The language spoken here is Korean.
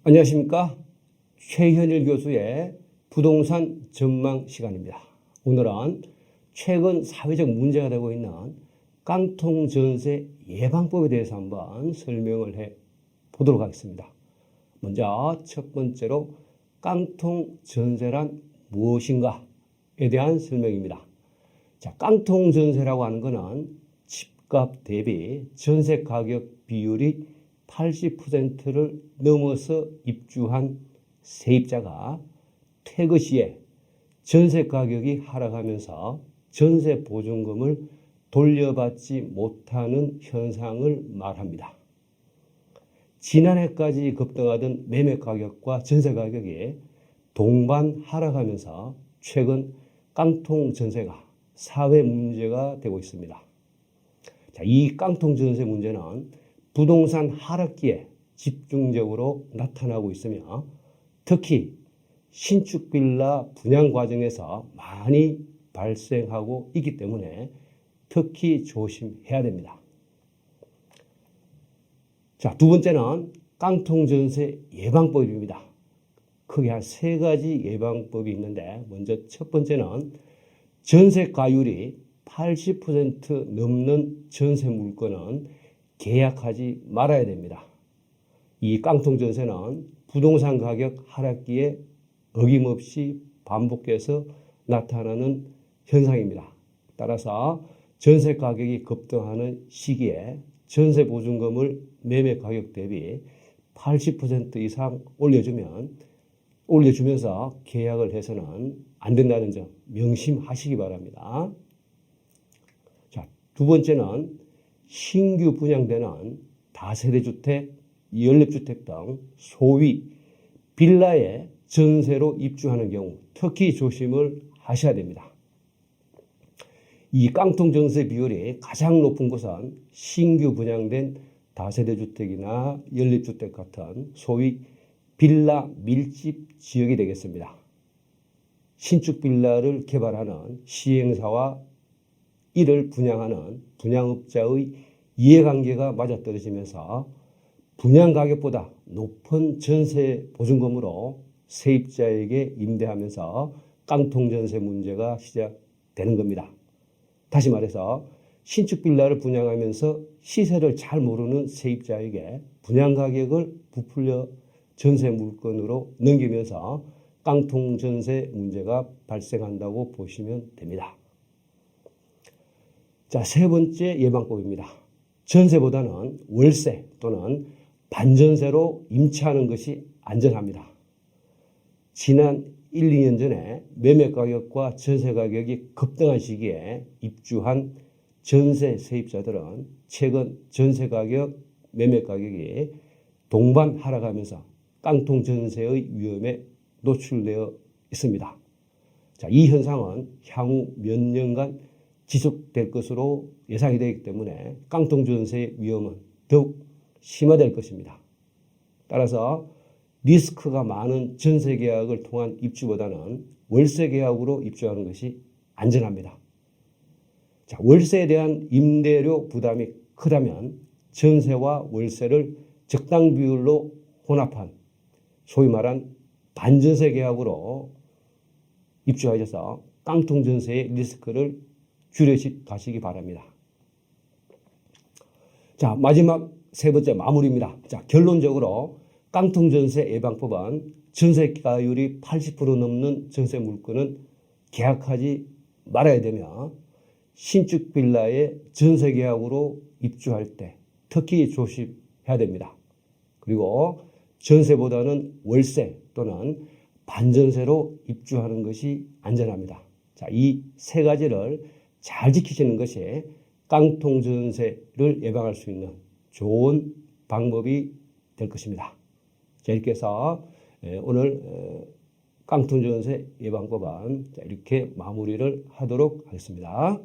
안녕하십니까? 최현일 교수의 부동산 전망 시간입니다. 오늘은 최근 사회적 문제가 되고 있는 깡통 전세 예방법에 대해서 한번 설명을 해 보도록 하겠습니다. 먼저 첫 번째로 깡통 전세란 무엇인가에 대한 설명입니다. 자, 깡통 전세라고 하는 것은 집값 대비 전세 가격 비율이 80%를 넘어서 입주한 세입자가 퇴거 시에 전세 가격이 하락하면서 전세 보증금을 돌려받지 못하는 현상을 말합니다. 지난해까지 급등하던 매매 가격과 전세 가격이 동반 하락하면서 최근 깡통 전세가 사회 문제가 되고 있습니다. 자, 이 깡통 전세 문제는 부동산 하락기에 집중적으로 나타나고 있으며 특히 신축 빌라 분양 과정에서 많이 발생하고 있기 때문에 특히 조심해야 됩니다. 자, 두 번째는 깡통 전세 예방법입니다. 크게 한 세 가지 예방법이 있는데 먼저 첫 번째는 전세가율이 80% 넘는 전세 물건은 계약하지 말아야 됩니다. 이 깡통 전세는 부동산 가격 하락기에 어김없이 반복해서 나타나는 현상입니다. 따라서 전세 가격이 급등하는 시기에 전세 보증금을 매매 가격 대비 80% 이상 올려주면서 계약을 해서는 안 된다는 점 명심하시기 바랍니다. 자, 두 번째는 신규 분양되는 다세대 주택, 연립주택 등 소위 빌라에 전세로 입주하는 경우 특히 조심을 하셔야 됩니다. 이 깡통 전세 비율이 가장 높은 곳은 신규 분양된 다세대 주택이나 연립주택 같은 소위 빌라 밀집 지역이 되겠습니다. 신축 빌라를 개발하는 시행사와 이를 분양하는 분양업자의 이해관계가 맞아떨어지면서 분양가격보다 높은 전세 보증금으로 세입자에게 임대하면서 깡통전세 문제가 시작되는 겁니다. 다시 말해서 신축 빌라를 분양하면서 시세를 잘 모르는 세입자에게 분양가격을 부풀려 전세 물건으로 넘기면서 깡통전세 문제가 발생한다고 보시면 됩니다. 자, 세 번째 예방법입니다. 전세보다는 월세 또는 반전세로 임차하는 것이 안전합니다. 지난 1, 2년 전에 매매 가격과 전세 가격이 급등한 시기에 입주한 전세 세입자들은 최근 전세 가격, 매매 가격이 동반 하락하면서 깡통 전세의 위험에 노출되어 있습니다. 자, 이 현상은 향후 몇 년간 지속될 것으로 예상이 되기 때문에 깡통 전세의 위험은 더욱 심화될 것입니다. 따라서 리스크가 많은 전세 계약을 통한 입주보다는 월세 계약으로 입주하는 것이 안전합니다. 자, 월세에 대한 임대료 부담이 크다면 전세와 월세를 적당 비율로 혼합한 소위 말한 반전세 계약으로 입주하셔서 깡통 전세의 리스크를 줄여가시기 바랍니다. 자, 마지막 세 번째 마무리입니다. 자, 결론적으로 깡통 전세 예방법은 전세가율이 80% 넘는 전세 물건은 계약하지 말아야 되며 신축 빌라에 전세 계약으로 입주할 때 특히 조심해야 됩니다. 그리고 전세보다는 월세 또는 반전세로 입주하는 것이 안전합니다. 자, 이 세 가지를 잘 지키시는 것이 깡통 전세를 예방할 수 있는 좋은 방법이 될 것입니다. 자, 이렇게 해서 오늘 깡통 전세 예방법은 이렇게 마무리를 하도록 하겠습니다.